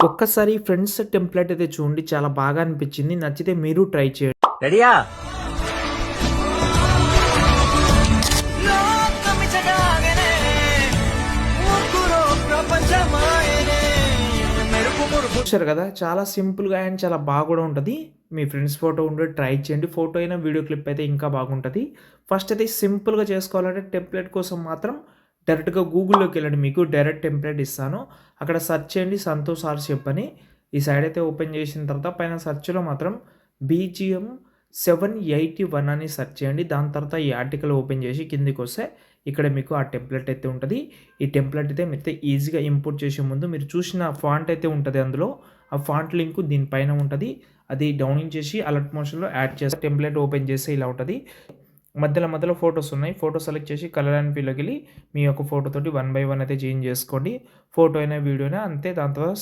ఒక్కసారి friends template అయితే చూడండి. చాలా బాగా అనిపించింది. నచ్చితే మీరు ట్రై చేయండి. రెడీయా? చూసారు కదా! చాలా సింపుల్‌గా అండ్ చాలా బాగా కూడా ఉంటది. మీ ఫ్రెండ్స్ ఫోటో ఉంటే ట్రై చేయండి. ఫోటో అయినా, వీడియో క్లిప్ అయితే ఇంకా బాగుంటది. ఫస్ట్ అయితే సింపుల్‌గా చేసుకోవాలంటే టెంప్లేట్ కోసం మాత్రం డైరెక్ట్‌గా గూగుల్‌లోకెళ్ళండి. మీకు డైరెక్ట్ టెంప్లేట్ ఇస్తాను. అక్కడ సెర్చ్ చేయండి సంతోష్ ఆర్‌షిప్ అని. ఈ సైడ్ అయితే ఓపెన్ చేసిన తర్వాత పైన సెర్చ్‌లో మాత్రం బీజీఎం 781 అని సెర్చ్ చేయండి. దాని తర్వాత ఈ ఆర్టికల్ ఓపెన్ చేసి కిందకొస్తే ఇక్కడ మీకు ఆ టెంప్లేట్ అయితే ఉంటది. ఈ టెంప్లేట్ అయితే మీరైతే ఈజీగా ఇంపోర్ట్ చేసే ముందు మీరు చూసిన ఫాంట్ అయితే ఉంటది అందులో. ఆ ఫాంట్ లింక్ దీనిపైన ఉంటది. అది డౌన్లోడ్ చేసి అలర్ట్ మోషన్‌లో యాడ్ చేస్తే టెంప్లేట్ ఓపెన్ చేస్తే ఇలా ఉంటది. మధ్యలో ఫోటోస్ ఉన్నాయి. ఫోటో సెలెక్ట్ చేసి కలర్ అండ్ ఫీల్‌లోకెళ్ళి మీ యొక్క ఫోటోతోటి వన్ బై వన్ అయితే చేంజ్ చేసుకోండి. ఫోటో అయినా, వీడియో అయినా అంతే. దాని తర్వాత